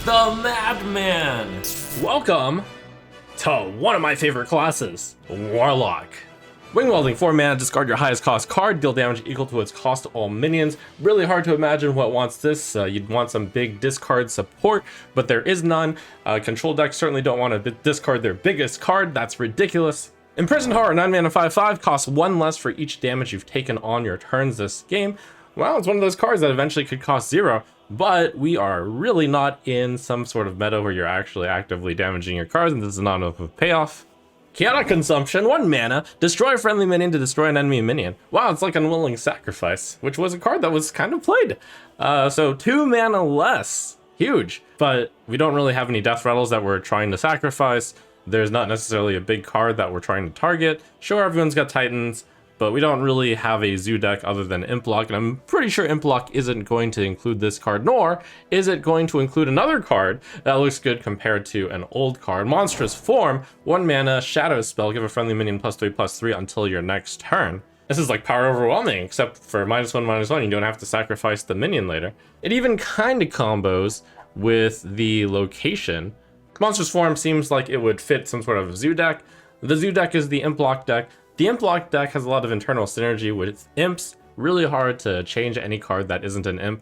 the Madman! Welcome to one of my favorite classes, Warlock. Wing Welding, 4 mana, discard your highest cost card, deal damage equal to its cost to all minions. Really hard to imagine what wants this. You'd want some big discard support, but there is none. Control decks certainly don't want to discard their biggest card. That's ridiculous. Imprisoned Horror, 9 mana, 5/5, costs 1 less for each damage you've taken on your turns this game. Well, it's one of those cards that eventually could cost 0, but we are really not in some sort of meta where you're actually actively damaging your cards, and this is not enough of a payoff. Chaotic Consumption, 1 mana, destroy a friendly minion to destroy an enemy minion. Wow, it's like Unwilling Sacrifice, which was a card that was kind of played. So 2 mana less, huge. But we don't really have any Death Rattles that we're trying to sacrifice. There's not necessarily a big card that we're trying to target. Sure, everyone's got Titans, but we don't really have a zoo deck other than Imp Block, and I'm pretty sure Imp Block isn't going to include this card, nor is it going to include another card that looks good compared to an old card. Monstrous Form, 1 mana, Shadow Spell, give a friendly minion +3/+3 until your next turn. This is like Power Overwhelming, except for -1/-1, you don't have to sacrifice the minion later. It even kind of combos with the location. Monstrous Form seems like it would fit some sort of zoo deck. The zoo deck is the Imp Block deck. The Imp Block deck has a lot of internal synergy with imps. Really hard to change any card that isn't an imp.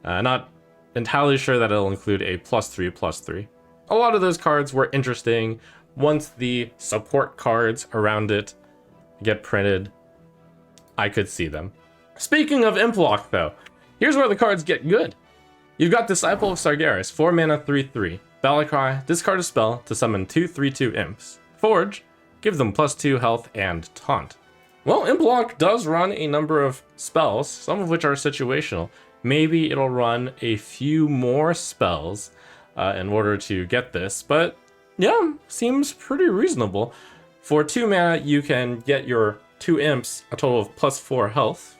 Not entirely sure that it'll include a +3/+3. A lot of those cards were interesting once the support cards around it get printed. I could see them. Speaking of Imp Block though, here's where the cards get good. You've got Disciple of Sargeras, 4 mana, 3/3. Battlecry, discard a spell to summon 2 3/2 imps. Forge, give them +2 health and taunt. Well, Imp Block does run a number of spells, some of which are situational. Maybe it'll run a few more spells in order to get this, but yeah, seems pretty reasonable. For 2 mana, you can get your 2 imps a total of +4 health.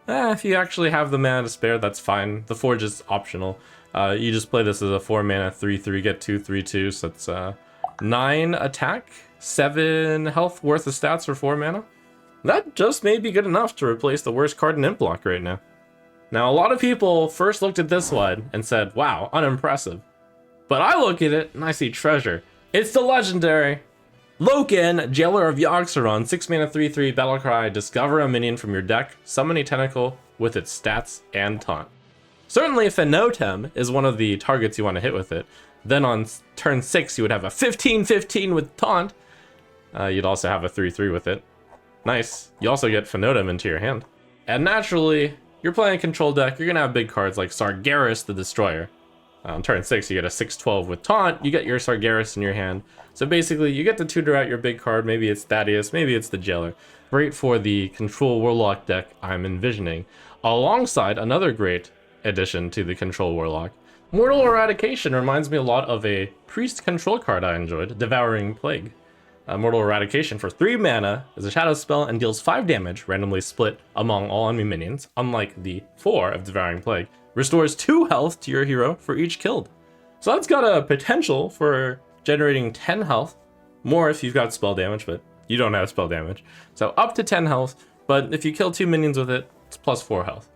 If you actually have the mana to spare, that's fine. The Forge is optional. You just play this as a 4 mana, 3/3, get 2 3/2, so it's 9 attack. 7 health worth of stats for 4 mana. That just may be good enough to replace the worst card in Imp Block right now. Now, a lot of people first looked at this one and said, wow, unimpressive. But I look at it and I see treasure. It's the legendary Logan, Jailer of Yogg-Saron, 6 mana, 3/3, Battlecry, discover a minion from your deck, summon a tentacle with its stats and taunt. Certainly Fenotem is one of the targets you want to hit with it. Then on turn 6, you would have a 15/15 with taunt. You'd also have a 3/3 with it. Nice. You also get Fenotem into your hand. And naturally, you're playing a control deck, you're going to have big cards like Sargeras the Destroyer. On turn 6, you get a 6/12 with taunt, you get your Sargeras in your hand. So basically, you get to tutor out your big card, maybe it's Thaddeus, maybe it's the Jailer. Great for the Control Warlock deck I'm envisioning. Alongside another great addition to the Control Warlock, Mortal Eradication reminds me a lot of a Priest control card I enjoyed, Devouring Plague. Mortal Eradication for 3 mana is a shadow spell and deals 5 damage, randomly split among all enemy minions, unlike the 4 of Devouring Plague. Restores 2 health to your hero for each killed. So that's got a potential for generating 10 health, more if you've got spell damage, but you don't have spell damage. So up to 10 health, but if you kill 2 minions with it, it's +4 health.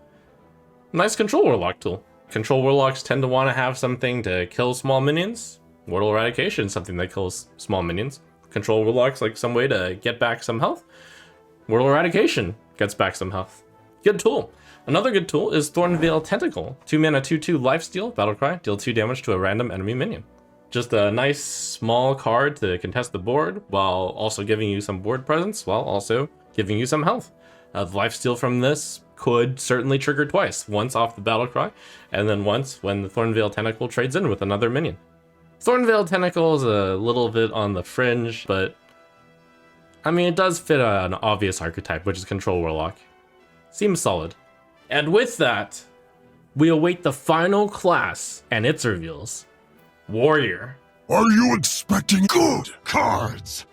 Nice Control Warlock tool. Control Warlocks tend to want to have something to kill small minions. Mortal Eradication is something that kills small minions. Control Warlocks like some way to get back some health. Mortal Eradication gets back some health. Good tool. Another good tool is Thornveil Tentacle. 2 mana, 2/2 lifesteal, Battlecry, deal 2 damage to a random enemy minion. Just a nice small card to contest the board while also giving you some board presence, while also giving you some health. The lifesteal from this could certainly trigger twice. Once off the Battlecry, and then once when the Thornveil Tentacle trades in with another minion. Thornveil Tentacle is a little bit on the fringe, but I mean, it does fit an obvious archetype, which is Control Warlock. Seems solid. And with that, we await the final class and its reveals. Warrior. Are you expecting good cards?